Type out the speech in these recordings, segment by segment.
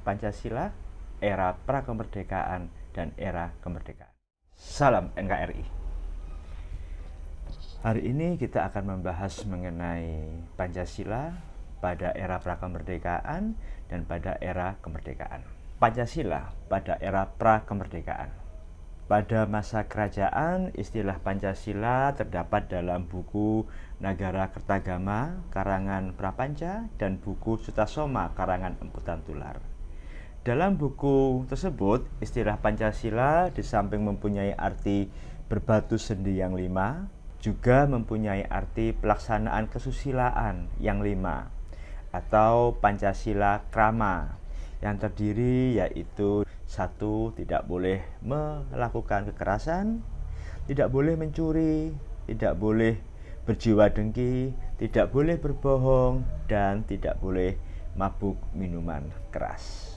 Pancasila, era prakemerdekaan, dan era kemerdekaan. Salam NKRI. Hari ini kita akan membahas mengenai Pancasila pada era prakemerdekaan dan pada era kemerdekaan. Pancasila pada era prakemerdekaan. Pada masa kerajaan, istilah Pancasila terdapat dalam buku Nagara Kertagama karangan Prapanca dan buku Sutasoma karangan Empu Tantular. Dalam buku tersebut, istilah Pancasila di samping mempunyai arti berbatu sendi yang 5, juga mempunyai arti pelaksanaan kesusilaan yang 5, atau Pancasila Krama, yang terdiri yaitu 1. Tidak boleh melakukan kekerasan, tidak boleh mencuri, tidak boleh berjiwa dengki, tidak boleh berbohong, dan tidak boleh mabuk minuman keras.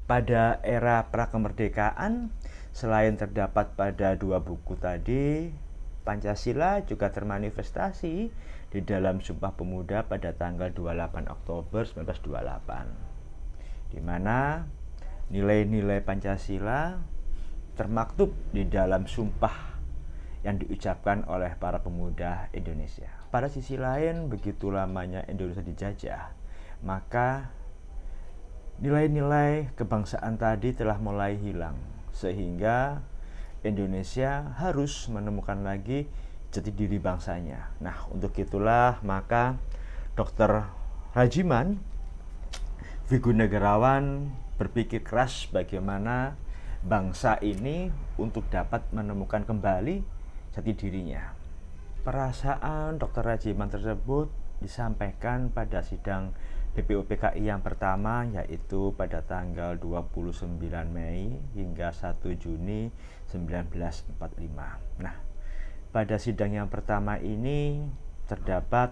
Pada era prakemerdekaan, selain terdapat pada 2 buku tadi, Pancasila juga termanifestasi di dalam Sumpah Pemuda pada tanggal 28 Oktober 1928, di mana nilai-nilai Pancasila termaktub di dalam sumpah yang diucapkan oleh para pemuda Indonesia. Pada sisi lain, begitu lamanya Indonesia dijajah, maka nilai-nilai kebangsaan tadi telah mulai hilang, sehingga Indonesia harus menemukan lagi jati diri bangsanya. Nah, untuk itulah maka Dr. Rajiman, figur negarawan, berpikir keras bagaimana bangsa ini untuk dapat menemukan kembali jati dirinya. Perasaan Dr. Rajiman tersebut disampaikan pada sidang BPUPKI yang pertama, yaitu pada tanggal 29 Mei hingga 1 Juni 1945. Nah, pada sidang yang pertama ini terdapat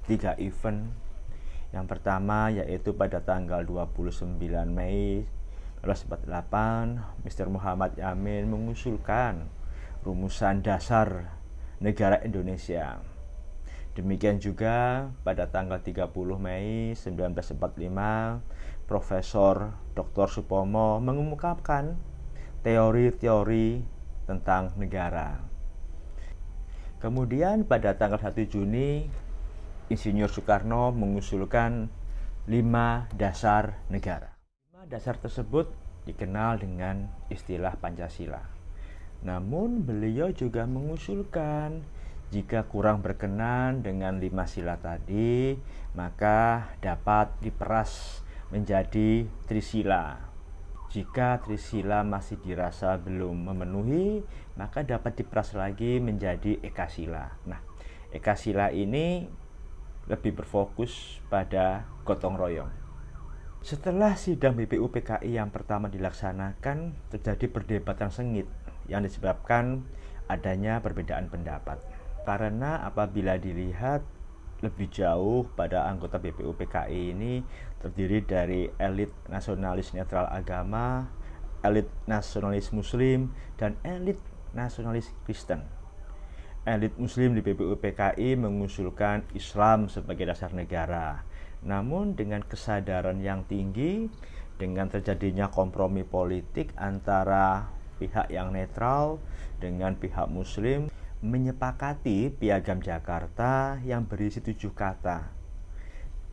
3 event. Yang pertama yaitu pada tanggal 29 Mei 1948, Mr. Muhammad Yamin mengusulkan rumusan dasar negara Indonesia. Demikian juga pada tanggal 30 Mei 1945, Profesor Dr. Supomo mengungkapkan teori-teori tentang negara. Kemudian pada tanggal 1 Juni, Insinyur Soekarno mengusulkan 5 dasar negara. 5 dasar tersebut dikenal dengan istilah Pancasila. Namun beliau juga mengusulkan jika kurang berkenan dengan 5 sila tadi, maka dapat diperas menjadi Trisila. Jika Trisila masih dirasa belum memenuhi, maka dapat diperas lagi menjadi Ekasila. Nah, Ekasila ini lebih berfokus pada gotong royong. Setelah sidang BPUPKI yang pertama dilaksanakan, terjadi perdebatan sengit yang disebabkan adanya perbedaan pendapat. Karena apabila dilihat lebih jauh, pada anggota BPUPKI ini terdiri dari elit nasionalis netral agama, elit nasionalis muslim, dan elit nasionalis Kristen. Elit muslim di BPUPKI mengusulkan Islam sebagai dasar negara. Namun dengan kesadaran yang tinggi, dengan terjadinya kompromi politik antara pihak yang netral dengan pihak muslim, menyepakati Piagam Jakarta yang berisi 7 kata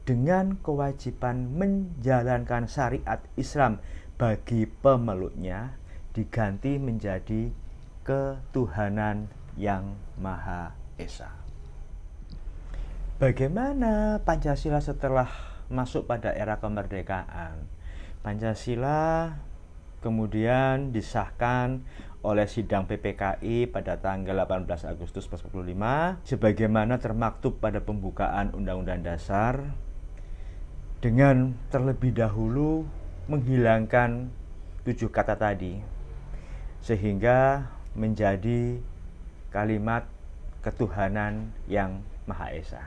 dengan kewajiban menjalankan syariat Islam bagi pemeluknya diganti menjadi ketuhanan yang Maha Esa. Bagaimana Pancasila setelah masuk pada era kemerdekaan? Pancasila kemudian disahkan oleh sidang PPKI pada tanggal 18 Agustus 1945 sebagaimana termaktub pada pembukaan Undang-Undang Dasar, dengan terlebih dahulu menghilangkan 7 kata tadi sehingga menjadi kalimat ketuhanan yang Maha Esa.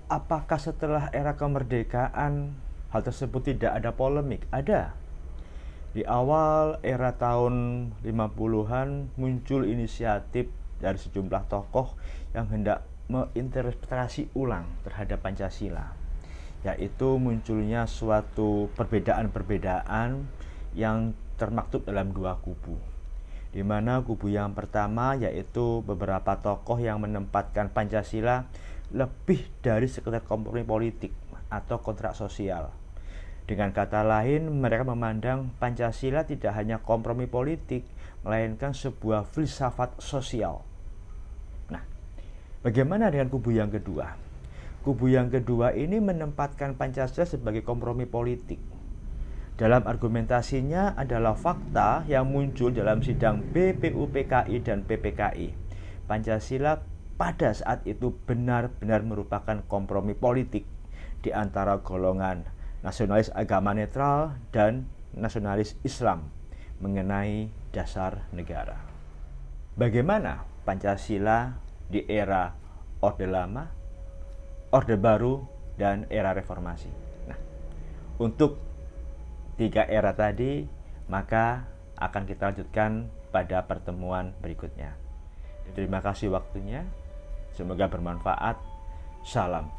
Apakah setelah era kemerdekaan hal tersebut tidak ada polemik? Ada. Di awal era tahun 50-an muncul inisiatif dari sejumlah tokoh yang hendak menginterpretasi ulang terhadap Pancasila, yaitu munculnya suatu perbedaan-perbedaan yang termaktub dalam dua kubu, di mana kubu yang pertama yaitu beberapa tokoh yang menempatkan Pancasila lebih dari sekedar kompromi politik atau kontrak sosial. Dengan kata lain, mereka memandang Pancasila tidak hanya kompromi politik, melainkan sebuah filsafat sosial. Nah, bagaimana dengan kubu yang kedua? Kubu yang kedua ini menempatkan Pancasila sebagai kompromi politik. Dalam argumentasinya adalah fakta yang muncul dalam sidang BPUPKI dan PPKI. Pancasila pada saat itu benar-benar merupakan kompromi politik di antara golongan nasionalis agama netral dan nasionalis Islam mengenai dasar negara. Bagaimana Pancasila di era Orde Lama, Orde Baru, dan era Reformasi? Nah, untuk tiga era tadi, maka akan kita lanjutkan pada pertemuan berikutnya. Terima kasih waktunya. Semoga bermanfaat. Salam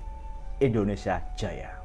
Indonesia Jaya.